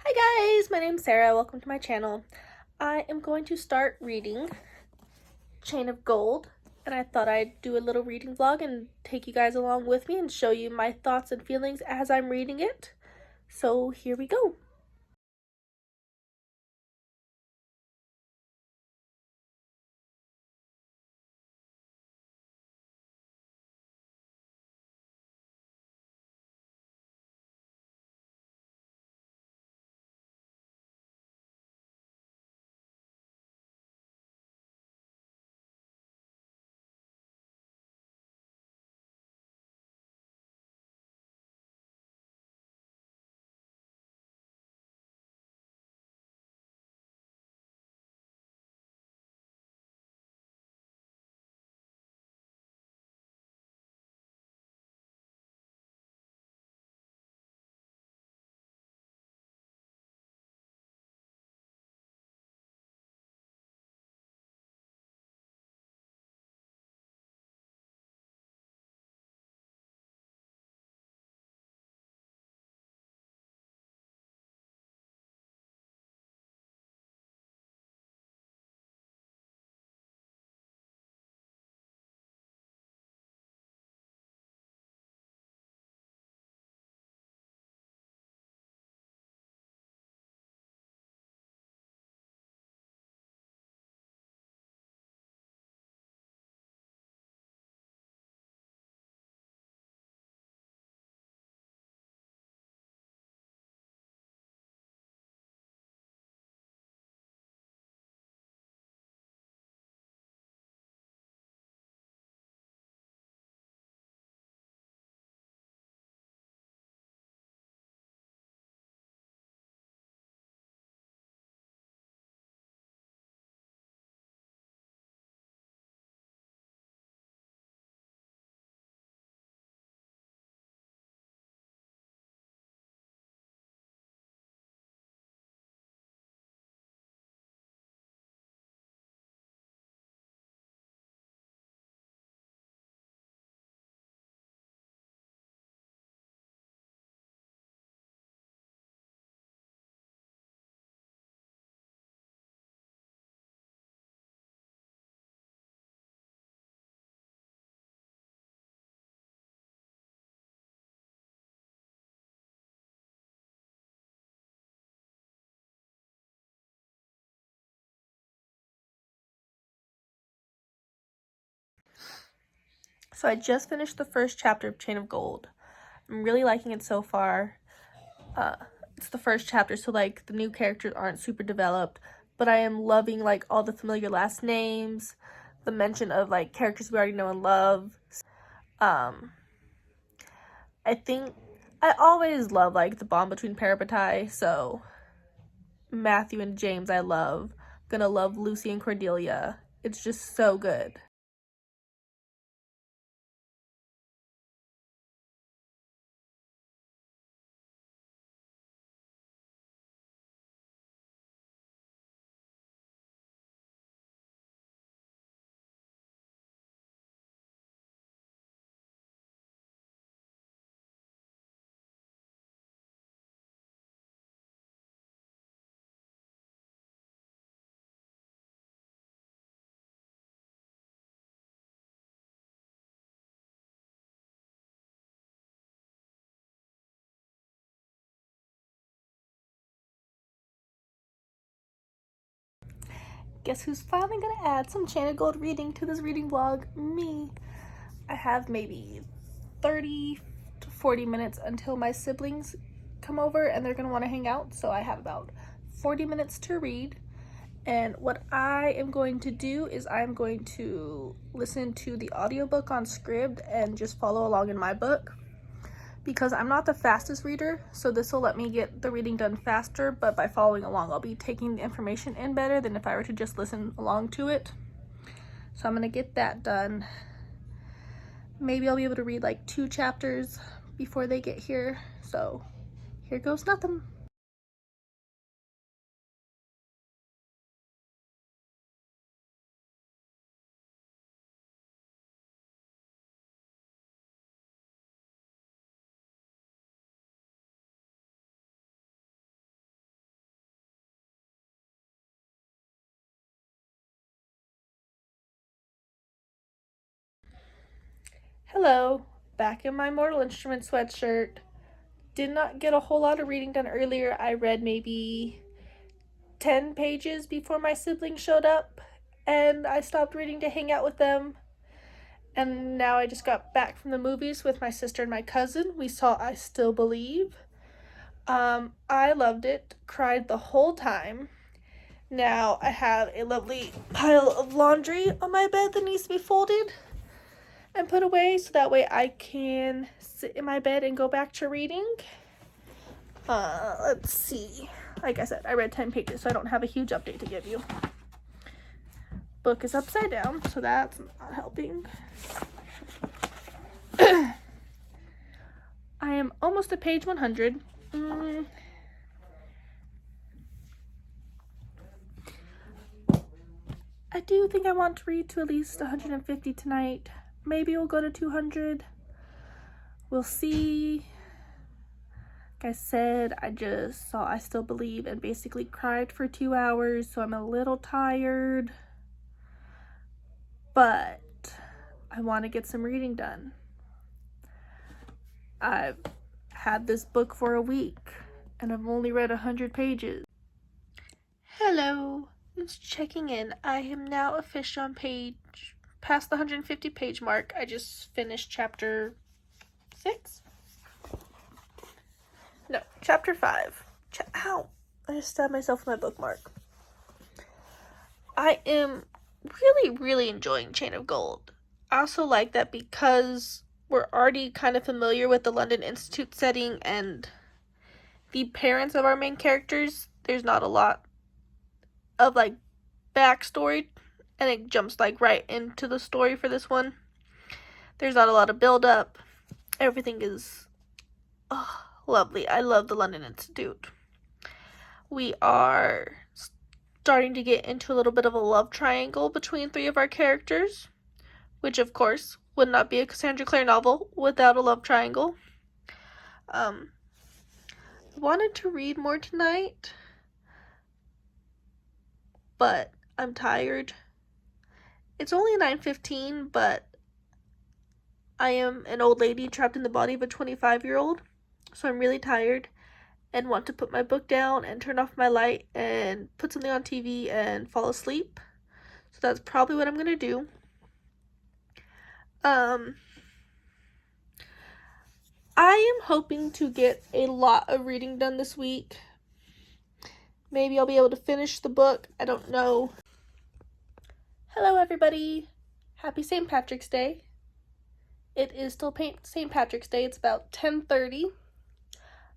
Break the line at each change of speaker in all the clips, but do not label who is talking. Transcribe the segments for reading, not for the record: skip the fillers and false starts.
Hi guys, my name's Sarah. Welcome to my channel. I am going to start reading Chain of Gold, and I thought I'd do a little reading vlog and take you guys along with me and show you my thoughts and feelings as I'm reading it. So here we go. So I just finished the first chapter of Chain of Gold. I'm really liking it so far. Uh, it's the first chapter, so like the new characters aren't super developed, but I am loving like all the familiar last names, the mention of like characters we already know and love. Um, I think I always love like the bond between Parabatai, so Matthew and James I love. Gonna love Lucy and Cordelia. It's just so good. Guess who's finally gonna add some Chain of Gold reading to this reading vlog? Me. I have maybe 30 to 40 minutes until my siblings come over and they're gonna want to hang out, so I have about 40 minutes to read. And what I am going to do is I'm going to listen to the audiobook on Scribd and just follow along in my book, because I'm not the fastest reader, so this will let me get the reading done faster, but by following along I'll be taking the information in better than if I were to just listen along to it. So I'm gonna get that done. Maybe I'll be able to read like 2 chapters before they get here, so here goes nothing. Hello, back in my Mortal Instruments sweatshirt. Did not get a whole lot of reading done earlier. I read maybe 10 pages before my siblings showed up, and I stopped reading to hang out with them. And now I just got back from the movies with my sister and my cousin. We saw I Still Believe. I loved it, cried the whole time. Now I have a lovely pile of laundry on my bed that needs to be folded and put away so that way I can sit in my bed and go back to reading. Let's see. Like I said, I read 10 pages, so I don't have a huge update to give you. Book is upside down, so that's not helping. I am almost at page 100. I do think I want to read to at least 150 tonight. Maybe we'll go to 200. We'll see. Like I said, I just saw I Still Believe and basically cried for 2 hours, so I'm a little tired. But I want to get some reading done. I've had this book for a week, and I've only read 100 pages. Hello, just checking in. I am now officially on past the 150 page mark. I just finished chapter 6? No, chapter 5. Ow! I just stabbed myself with my bookmark. I am really enjoying Chain of Gold. I also like that because we're already kind of familiar with the London Institute setting and the parents of our main characters. There's not a lot of like backstory, and it jumps like right into the story for this one. There's not a lot of build up. Everything is lovely. I love the London Institute. We are starting to get into a little bit of a love triangle between 3 of our characters, which of course would not be a Cassandra Clare novel without a love triangle. Wanted to read more tonight, but I'm tired. It's only 9:15, but I am an old lady trapped in the body of a 25-year-old, so I'm really tired and want to put my book down and turn off my light and put something on TV and fall asleep. So that's probably what I'm gonna do. I am hoping to get a lot of reading done this week. Maybe I'll be able to finish the book. I don't know. Hello, everybody. Happy St. Patrick's Day. It is still St. Patrick's Day. It's about 10:30.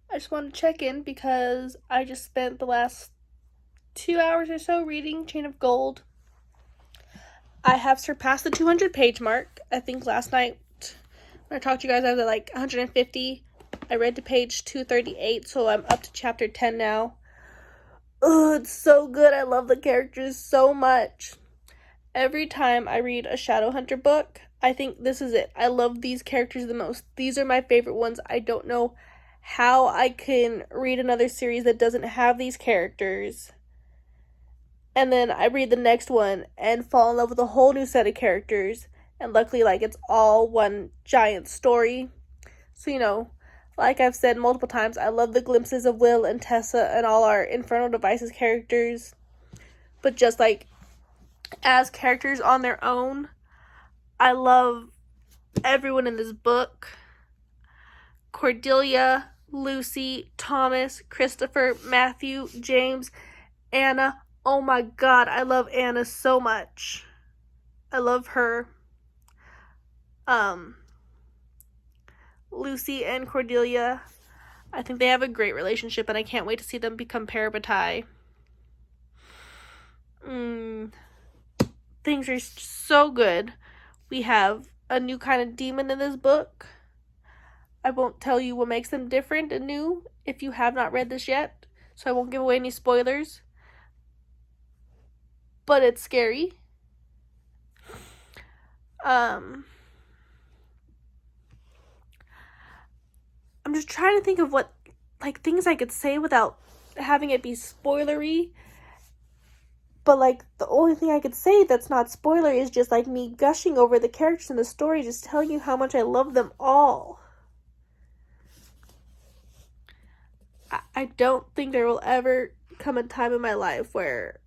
I just wanted to check in because I just spent the last 2 hours or so reading Chain of Gold. I have surpassed the 200 page mark. I think last night when I talked to you guys, I was at like 150. I read to page 238, so I'm up to chapter 10 now. Oh, it's so good. I love the characters so much. Every time I read a Shadowhunter book, I think this is it. I love these characters the most. These are my favorite ones. I don't know how I can read another series that doesn't have these characters, and then I read the next one and fall in love with a whole new set of characters, and luckily, like, it's all one giant story. So, you know, like I've said multiple times, I love the glimpses of Will and Tessa and all our Infernal Devices characters, but just like as characters on their own, I love everyone in this book. Cordelia, Lucy, Thomas, Christopher, Matthew, James, Anna. Oh my god, I love Anna so much. I love her. Lucy and Cordelia, I think they have a great relationship, and I can't wait to see them become parabatai. Things are so good. We have a new kind of demon in this book. I won't tell you what makes them different and new if you have not read this yet, so I won't give away any spoilers. But it's scary. I'm just trying to think of what, like, things I could say without having it be spoilery. But, like, the only thing I could say that's not spoiler is just, like, me gushing over the characters in the story, just telling you how much I love them all. I don't think there will ever come a time in my life where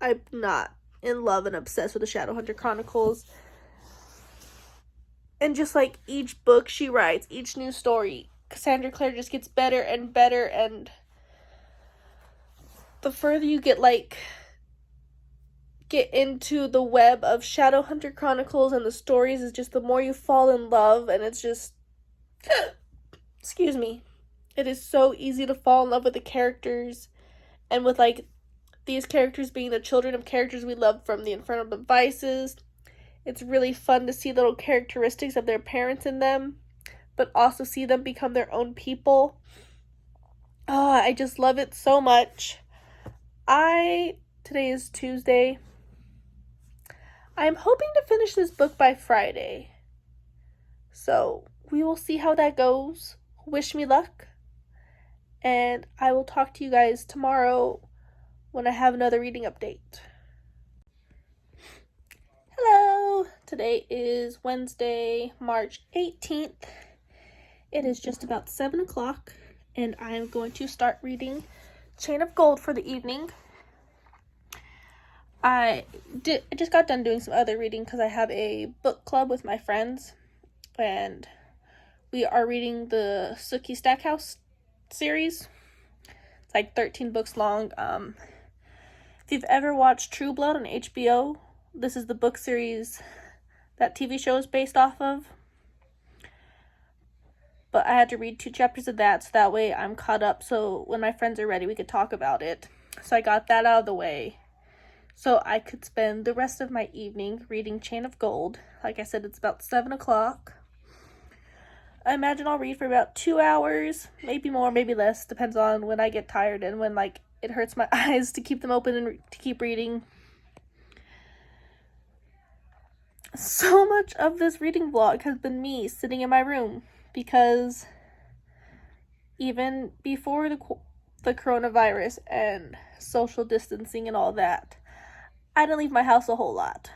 I'm not in love and obsessed with the Shadowhunter Chronicles. And just, like, each book she writes, each new story, Cassandra Clare just gets better and better, and the further you get into the web of Shadowhunter Chronicles and the stories, is just the more you fall in love, and it's just excuse me. It is so easy to fall in love with the characters, and with, like, these characters being the children of characters we love from the Infernal Devices. It's really fun to see little characteristics of their parents in them, but also see them become their own people. Oh, I just love it so much. Today is Tuesday. I'm hoping to finish this book by Friday. So, we will see how that goes. Wish me luck. And I will talk to you guys tomorrow when I have another reading update. Hello! Today is Wednesday, March 18th. It is just about 7 o'clock, and I am going to start reading Chain of Gold for the evening. I just got done doing some other reading because I have a book club with my friends, and we are reading the Sookie Stackhouse series. It's like 13 books long. If you've ever watched True Blood on HBO, this is the book series that TV show is based off of. But I had to read 2 chapters of that, so that way I'm caught up, so when my friends are ready, we could talk about it. So I got that out of the way, so I could spend the rest of my evening reading Chain of Gold. Like I said, it's about 7 o'clock. I imagine I'll read for about 2 hours, maybe more, maybe less, depends on when I get tired and when, like, it hurts my eyes to keep them open and to keep reading. So much of this reading vlog has been me sitting in my room, because even before the coronavirus and social distancing and all that, I didn't leave my house a whole lot.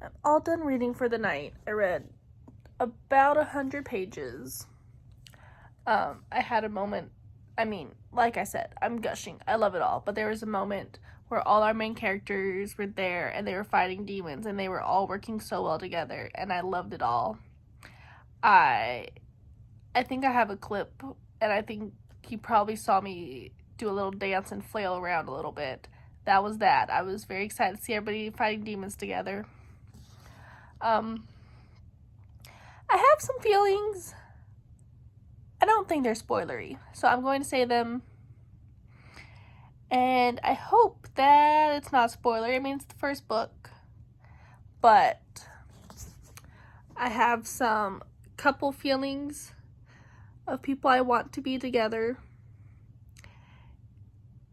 I'm all done reading for the night. I read about 100 pages. I had a moment, like I said, I'm gushing. I love it all. But there was a moment where all our main characters were there and they were fighting demons and they were all working so well together, and I loved it all. I think I have a clip, and I think you probably saw me do a little dance and flail around a little bit. That was that. I was very excited to see everybody fighting demons together. I have some feelings. I don't think they're spoilery, so I'm going to say them. And I hope that it's not spoilery. I mean, it's the first book. But I have some couple feelings of people I want to be together.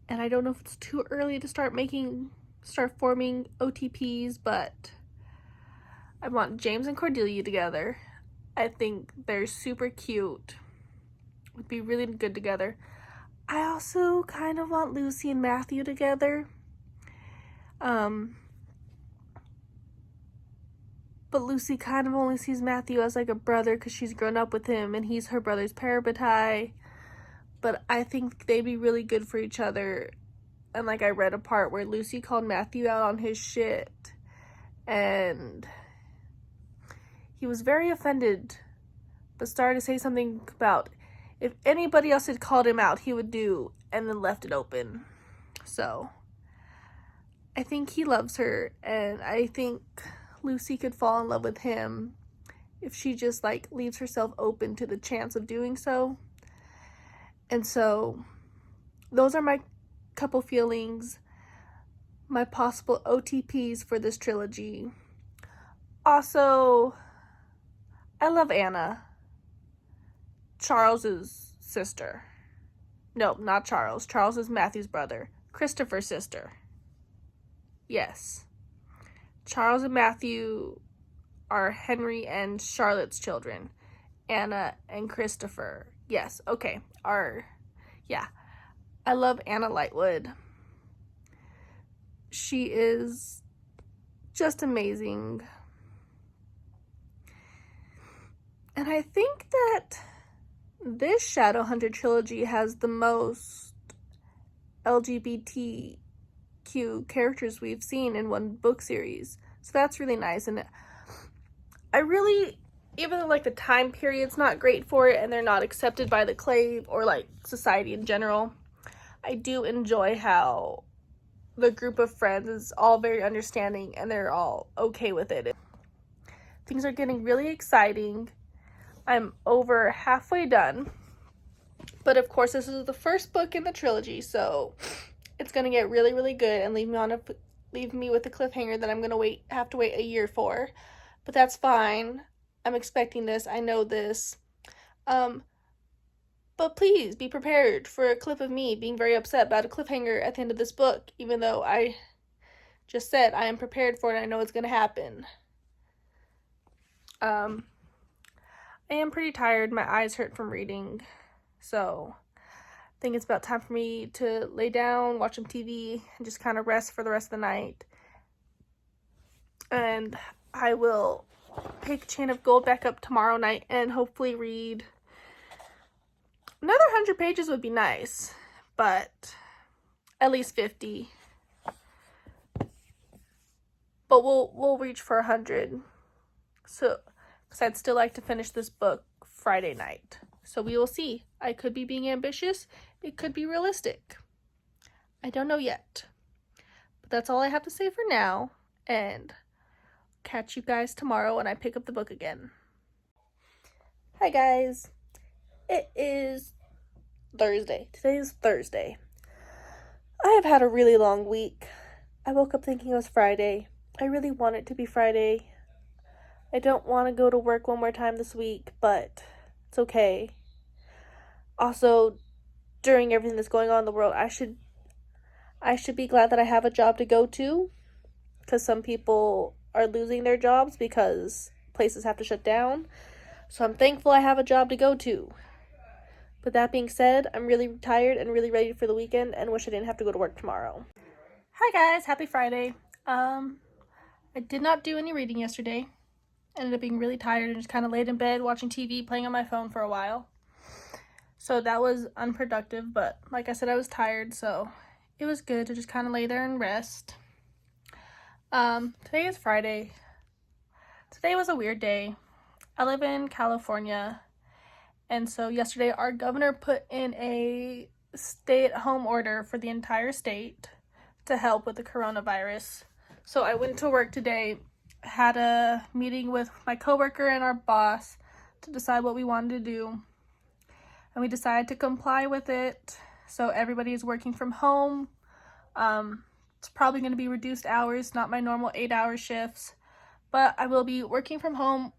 And I don't know if it's too early to start forming OTPs, but I want James and Cordelia together. I think they're super cute. Would be really good together. I also kind of want Lucy and Matthew together. But Lucy kind of only sees Matthew as like a brother because she's grown up with him and he's her brother's parabatai. But I think they'd be really good for each other. And like I read a part where Lucy called Matthew out on his shit. And he was very offended, but started to say something about if anybody else had called him out, he would do, and then left it open. So I think he loves her, and I think Lucy could fall in love with him if she just like leaves herself open to the chance of doing so. And so those are my couple feelings, my possible OTPs for this trilogy. Also, I love Anna, Charles's sister. No, not Charles. Charles is Matthew's brother. Christopher's sister. Yes. Charles and Matthew are Henry and Charlotte's children. Anna and Christopher. Yes, okay. Yeah. I love Anna Lightwood. She is just amazing. And I think that this Shadowhunter trilogy has the most LGBTQ characters we've seen in one book series. So that's really nice. And I really, even though like the time period's not great for it and they're not accepted by the clave or like society in general, I do enjoy how the group of friends is all very understanding and they're all okay with it. Things are getting really exciting. I'm over halfway done. But of course, this is the first book in the trilogy, so it's gonna get really, really good and leave me with a cliffhanger that I'm gonna have to wait a year for. But that's fine. I'm expecting this. I know this. But please be prepared for a clip of me being very upset about a cliffhanger at the end of this book, even though I just said I am prepared for it and I know it's gonna happen. I am pretty tired. My eyes hurt from reading, so I think it's about time for me to lay down, watch some TV, and just kind of rest for the rest of the night. And I will pick Chain of Gold back up tomorrow night and hopefully read another 100 pages would be nice, but at least 50. But we'll reach for 100. So, because I'd still like to finish this book Friday night. So we will see. I could be being ambitious. It could be realistic. I don't know yet. But that's all I have to say for now. And catch you guys tomorrow when I pick up the book again. Hi guys. It is Thursday. Today is Thursday. I have had a really long week. I woke up thinking it was Friday. I really want it to be Friday. I don't want to go to work one more time this week, but it's okay. Also, during everything that's going on in the world, I should be glad that I have a job to go to, because some people are losing their jobs because places have to shut down. So I'm thankful I have a job to go to. But that being said, I'm really tired and really ready for the weekend and wish I didn't have to go to work tomorrow. Hi guys, happy Friday. I did not do any reading yesterday. Ended up being really tired and just kind of laid in bed watching TV, playing on my phone for a while. So that was unproductive, but like I said, I was tired, so it was good to just kind of lay there and rest. Today is Friday. Today was a weird day. I live in California, and so yesterday our governor put in a stay-at-home order for the entire state to help with the coronavirus. So I went to work today, had a meeting with my coworker and our boss to decide what we wanted to do, and we decided to comply with it. So everybody is working from home. It's probably going to be reduced hours, not my normal 8-hour shifts, but I will be working from home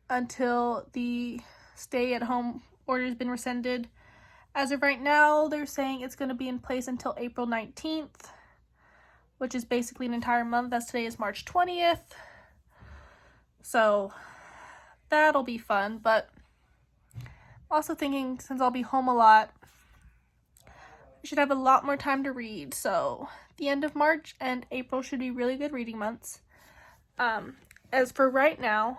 until the stay-at-home order has been rescinded. As of right now, they're saying it's going to be in place until April 19th, which is basically an entire month, as today is March 20th. So that'll be fun, but also thinking since I'll be home a lot, I should have a lot more time to read. So the end of March and April should be really good reading months. As for right now,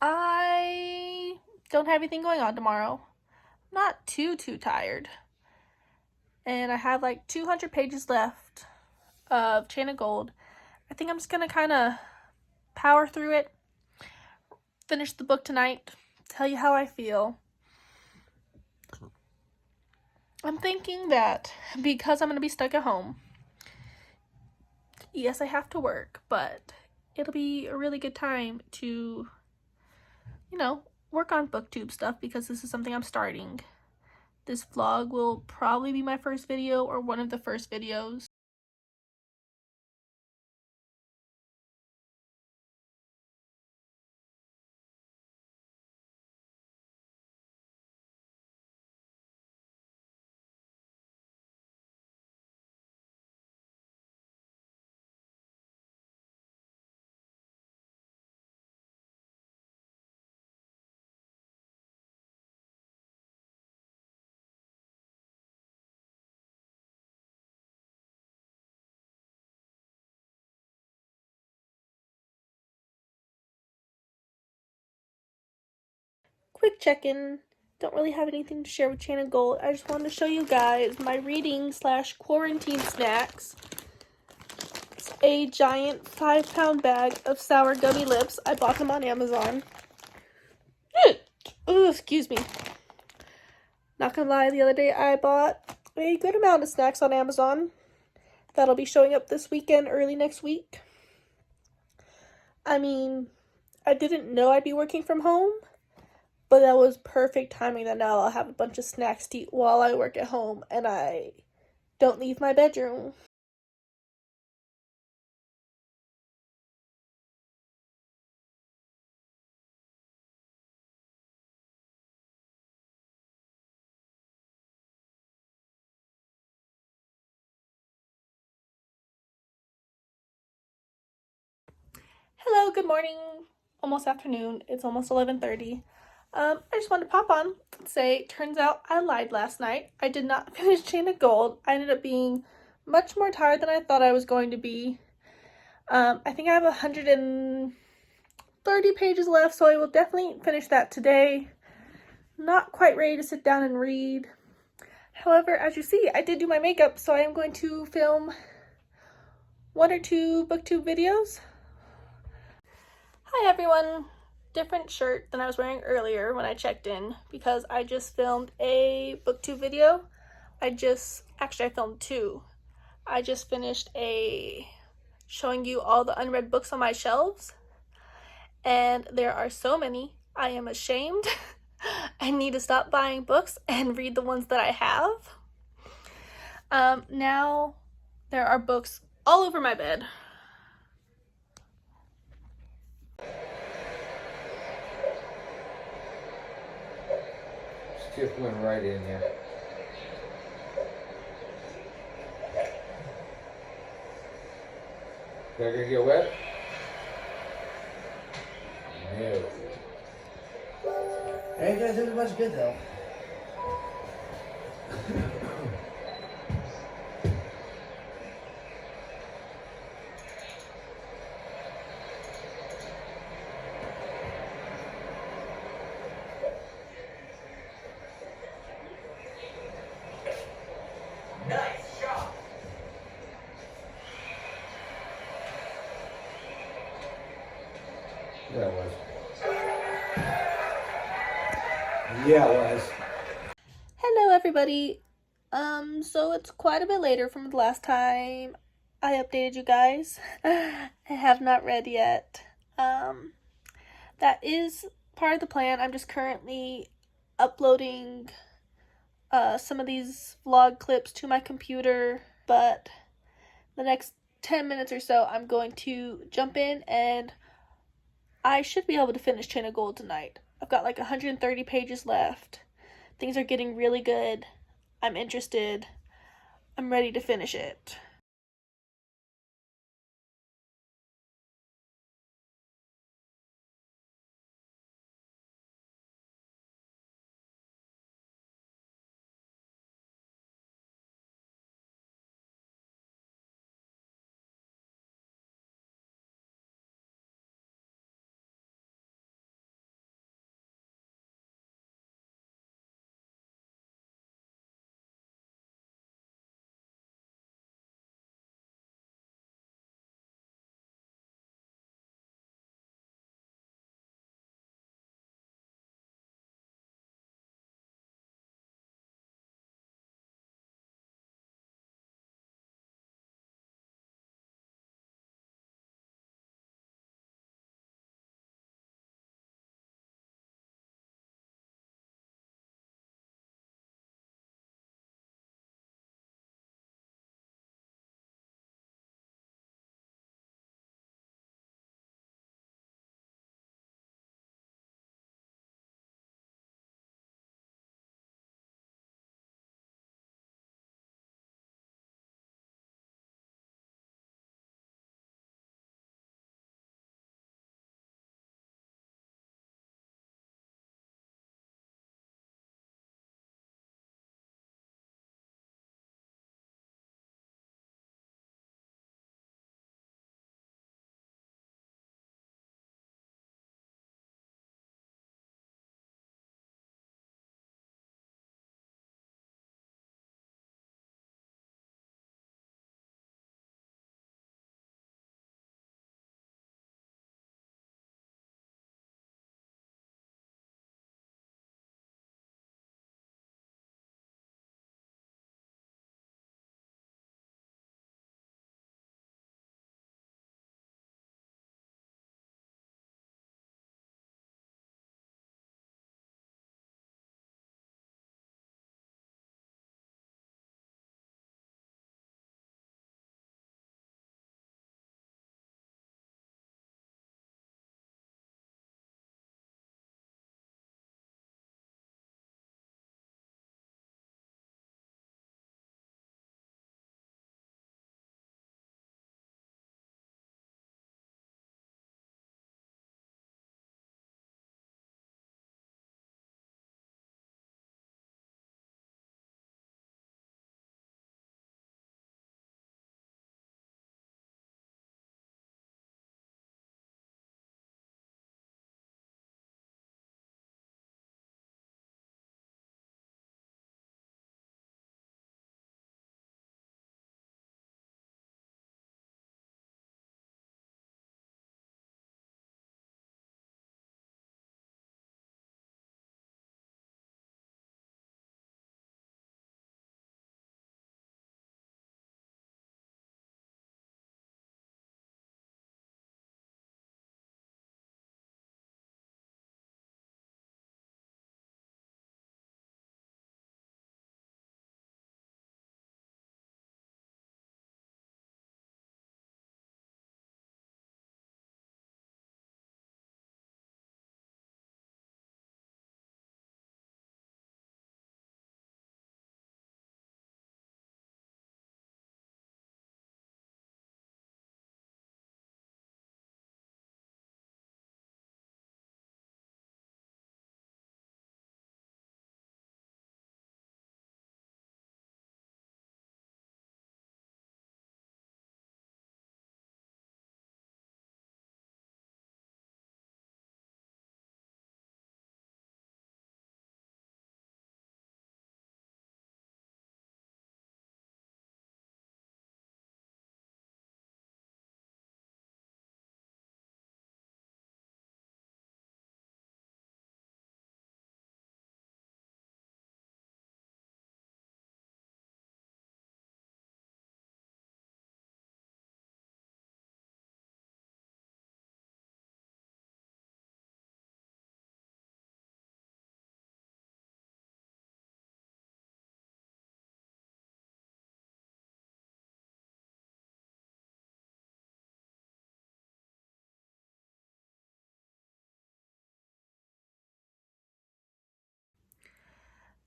I don't have anything going on tomorrow. Not too tired. And I have like 200 pages left of Chain of Gold. I think I'm just gonna kind of power through it, finish the book tonight, tell you how I feel. I'm thinking that because I'm going to be stuck at home, yes, I have to work, but it'll be a really good time to, work on booktube stuff because this is something I'm starting. This vlog will probably be my first video or one of the first videos. quick check-in. Don't really have anything to share with Chain Gold. I just wanted to show you guys my reading / quarantine snacks. It's a giant 5-pound bag of sour gummy lips. I bought them on Amazon. Ooh, excuse me. Not gonna lie, the other day I bought a good amount of snacks on Amazon. That'll be showing up this weekend, early next week. I mean, I didn't know I'd be working from home, but that was perfect timing that now I'll have a bunch of snacks to eat while I work at home and I don't leave my bedroom. Hello, good morning, almost afternoon. It's almost 11:30. I just wanted to pop on and say, turns out I lied last night. I did not finish Chain of Gold. I ended up being much more tired than I thought I was going to be. I think I have 130 pages left, so I will definitely finish that today. Not quite ready to sit down and read. However, as you see, I did do my makeup, so I am going to film 1 or 2 booktube videos. Hi everyone! Different shirt than I was wearing earlier when I checked in because I just filmed a booktube video. I filmed 2. I just finished showing you all the unread books on my shelves, and there are so many. I am ashamed. I need to stop buying books and read the ones that I have. Now there are books all over my bed.
Just went right in there. They're gonna get wet? No.
Ain't gonna do much good though.
Nice shot. Yeah, it was. Yeah, it was.
Hello everybody. So it's quite a bit later from the last time I updated you guys. I have not read yet. That is part of the plan. I'm just currently uploading some of these vlog clips to my computer, but the next 10 minutes or so I'm going to jump in and I should be able to finish Chain of Gold tonight. I've got like 130 pages left. Things are getting really good. I'm interested. I'm ready to finish it.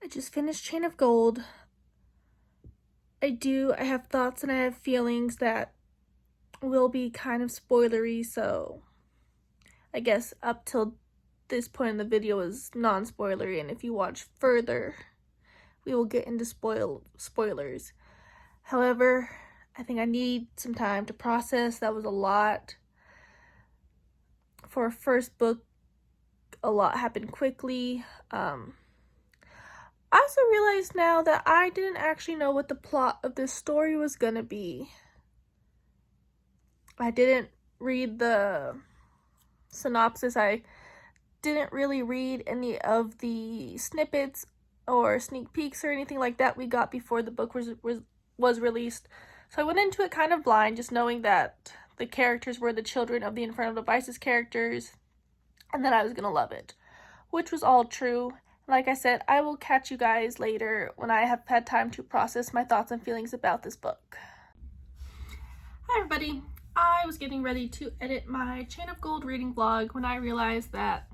I just finished Chain of Gold. I have thoughts and I have feelings that will be kind of spoilery, so I guess up till this point in the video is non-spoilery, and if you watch further, we will get into spoilers. However, I think I need some time to process. That was a lot. For a first book, a lot happened quickly. I also realized now that I didn't actually know what the plot of this story was gonna be. I didn't read the synopsis. I didn't really read any of the snippets or sneak peeks or anything like that we got before the book was released. So I went into it kind of blind, just knowing that the characters were the children of the Infernal Devices characters, and that I was gonna love it, which was all true. Like I said, I will catch you guys later when I have had time to process my thoughts and feelings about this book. Hi everybody. I was getting ready to edit my Chain of Gold reading vlog when I realized that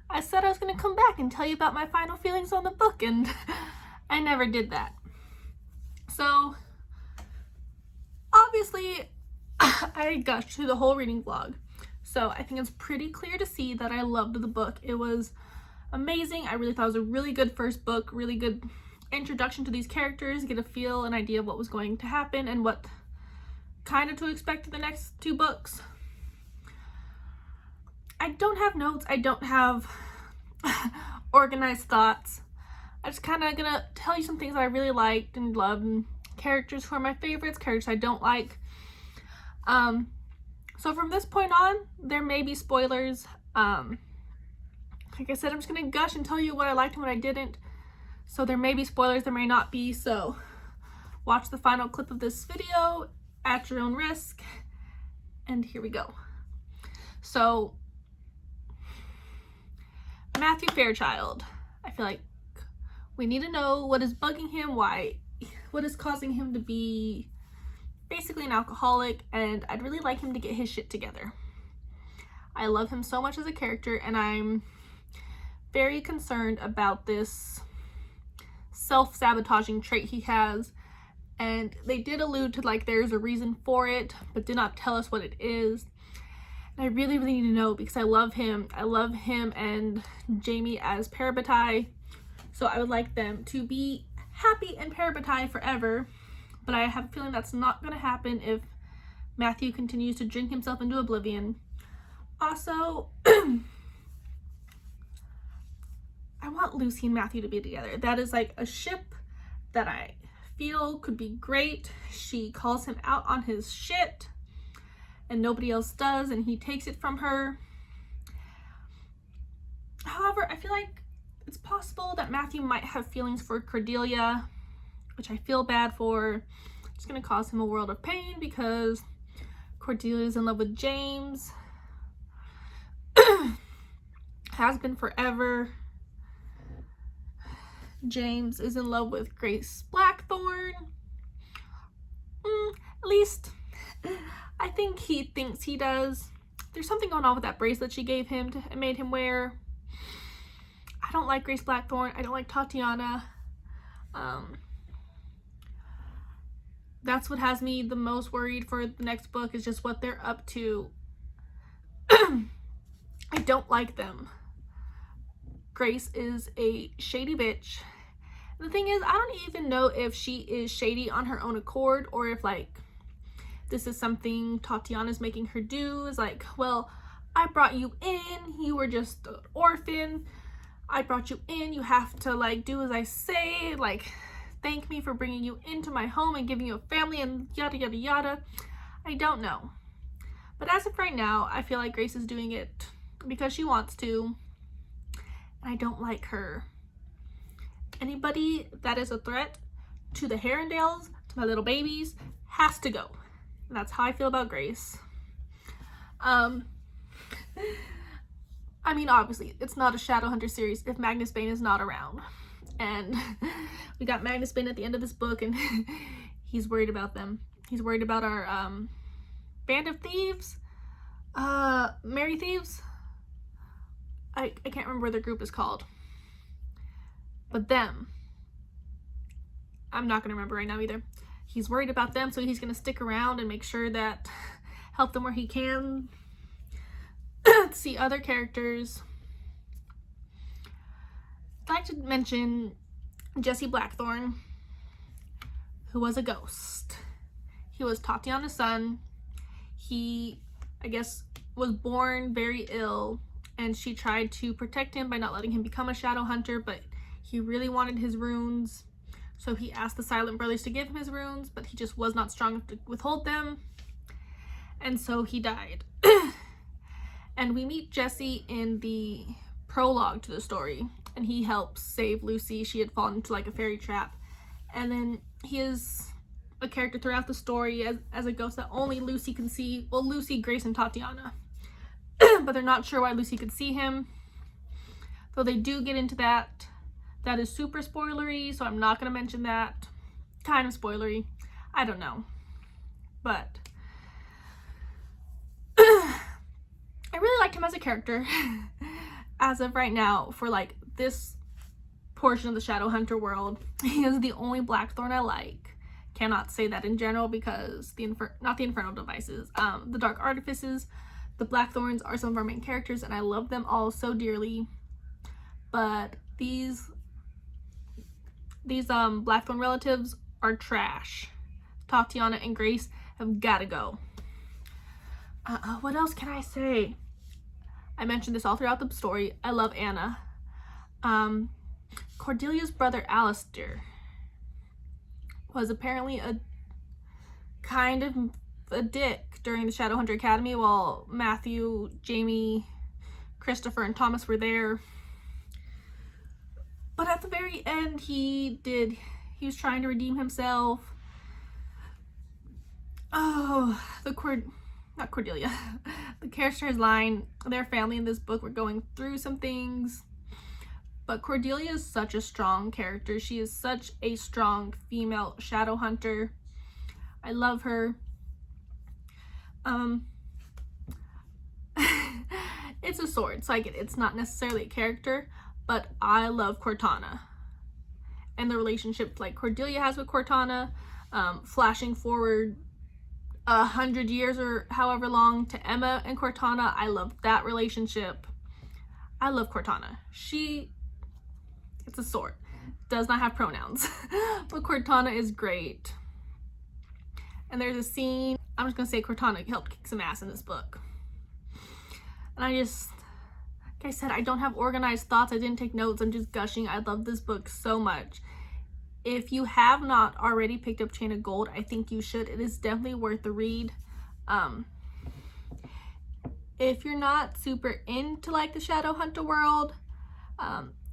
I said I was going to come back and tell you about my final feelings on the book, and I never did that. So, obviously, I gushed through the whole reading vlog. So, I think it's pretty clear to see that I loved the book. It was amazing. I really thought it was a really good first book, really good introduction to these characters, get a feel, an idea of what was going to happen and what kind of to expect in the next two books. I don't have notes. I don't have organized thoughts. I'm just kind of gonna tell you some things that I really liked and loved, and characters who are my favorites, characters I don't like. So from this point on, there may be spoilers. Like I said, I'm just gonna gush and tell you what I liked and what I didn't. So there may be spoilers, there may not be. So watch the final clip of this video at your own risk. And here we go. So Matthew Fairchild, I feel like we need to know what is bugging him, what is causing him to be basically an alcoholic, and I'd really like him to get his shit together. I love him so much as a character, and I'm very concerned about this self-sabotaging trait he has, and they did allude to like there's a reason for it, but did not tell us what it is. I really need to know because I love him. I love him and Jamie as parabatai. So I would like them to be happy and parabatai forever. But I have a feeling that's not going to happen if Matthew continues to drink himself into oblivion. Also, I want Lucy and Matthew to be together. That is like a ship that I feel could be great. She calls him out on his shit, and nobody else does, and he takes it from her. However, I feel like it's possible that Matthew might have feelings for Cordelia, which I feel bad for. It's going to cause him a world of pain because Cordelia is in love with James. Has been forever. James is in love with Grace Blackthorn. At least I think he thinks he does. There's something going on with that bracelet she gave him and made him wear. I don't like Grace Blackthorn. I don't like Tatiana. That's what has me the most worried for the next book, is just what they're up to. I don't like them. Grace is a shady bitch. And the thing is, I don't even know if she is shady on her own accord, or if like this is something Tatiana's making her do. Is like, well, I brought you in, you were just an orphan, I brought you in, you have to like do as I say, like thank me for bringing you into my home and giving you a family and yada yada yada. I don't know, but as of right now, I feel like Grace is doing it because she wants to, and I don't like her. Anybody that is a threat to the Herondales, to my little babies, has to go. And that's how I feel about Grace. I mean, obviously, it's not a Shadowhunter series if Magnus Bane is not around. And we got Magnus Bane at the end of this book, and he's worried about them. He's worried about our band of thieves, Merry Thieves. I can't remember what their group is called. But them, I'm not going to remember right now either. He's worried about them, so he's going to stick around and make sure that help them where he can. See other characters. I'd like to mention Jesse Blackthorne, who was a ghost. He was Tatiana's son. He, I guess, was born very ill, and she tried to protect him by not letting him become a shadow hunter, but he really wanted his runes. So he asked the Silent Brothers to give him his runes, but he just was not strong enough to withhold them. And so he died. And we meet Jesse in the prologue to the story, and he helps save Lucy. She had fallen into like a fairy trap. And then he is a character throughout the story as a ghost that only Lucy can see. Well, Lucy, Grace, and Tatiana. But they're not sure why Lucy could see him. Though they do get into that. That is super spoilery, so I'm not going to mention that. Kind of spoilery. I don't know. But I really liked him as a character. As of right now, for like this portion of the Shadowhunter world, he is the only Blackthorn I like. Cannot say that in general because not the Infernal Devices. The Dark Artifices, the Blackthorns are some of our main characters, and I love them all so dearly. But these Blackthorn relatives are trash. Tatiana and Grace have got to go. What else can I say? I mentioned this all throughout the story. I love Anna. Cordelia's brother Alistair was apparently a kind of a dick during the Shadowhunter Academy while Matthew, Jamie, Christopher, and Thomas were there. But at the very end, he was trying to redeem himself. Oh, not Cordelia. The Carstairs line, their family in this book were going through some things. But Cordelia is such a strong character. She is such a strong female shadow hunter. I love her. It's a sword, so I get it. It's not necessarily a character, but I love Cortana. And the relationship like Cordelia has with Cortana, flashing forward 100 years or however long to Emma and Cortana. I love that relationship. I love Cortana. It's a sword. Does not have pronouns. But Cortana is great. And there's a scene, I'm just gonna say Cortana helped kick some ass in this book. And like I said, I don't have organized thoughts. I didn't take notes. I'm just gushing. I love this book so much. If you have not already picked up Chain of Gold, I think you should. It is definitely worth the read. If you're not super into like the Shadowhunter world,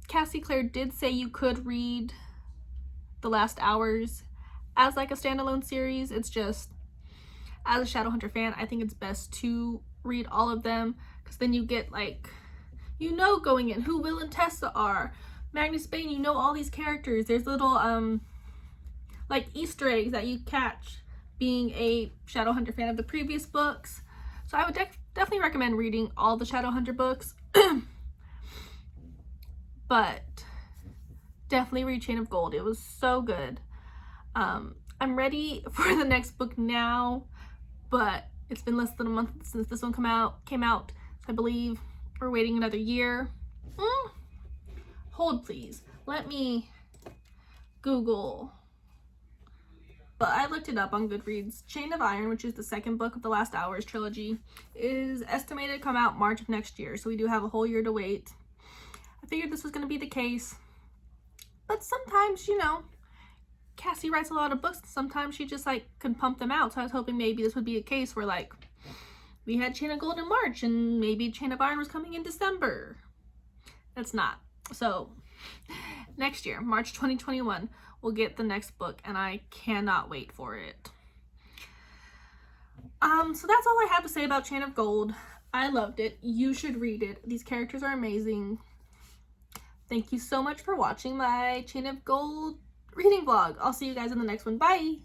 Cassandra Clare did say you could read The Last Hours as like a standalone series. It's just, as a Shadowhunter fan, I think it's best to read all of them, because then you get like, going in who Will and Tessa are. Magnus Bane, all these characters. There's little like Easter eggs that you catch being a Shadowhunter fan of the previous books. So I would definitely recommend reading all the Shadowhunter books. But definitely read Chain of Gold. It was so good. I'm ready for the next book now, but it's been less than a month since this one came out. So I believe we're waiting another year. Hold please. Let me Google. But I looked it up on Goodreads. Chain of Iron, which is the second book of the Last Hours trilogy, is estimated to come out March of next year. So we do have a whole year to wait. I figured this was going to be the case. But sometimes, Cassie writes a lot of books. Sometimes she just can pump them out. So I was hoping maybe this would be a case where we had Chain of Gold in March and maybe Chain of Iron was coming in December. That's not. So next year, March 2021, we'll get the next book, and I cannot wait for it. So that's all I have to say about Chain of Gold. I loved it. You should read it. These characters are amazing. Thank you so much for watching my Chain of Gold reading vlog. I'll see you guys in the next one. Bye!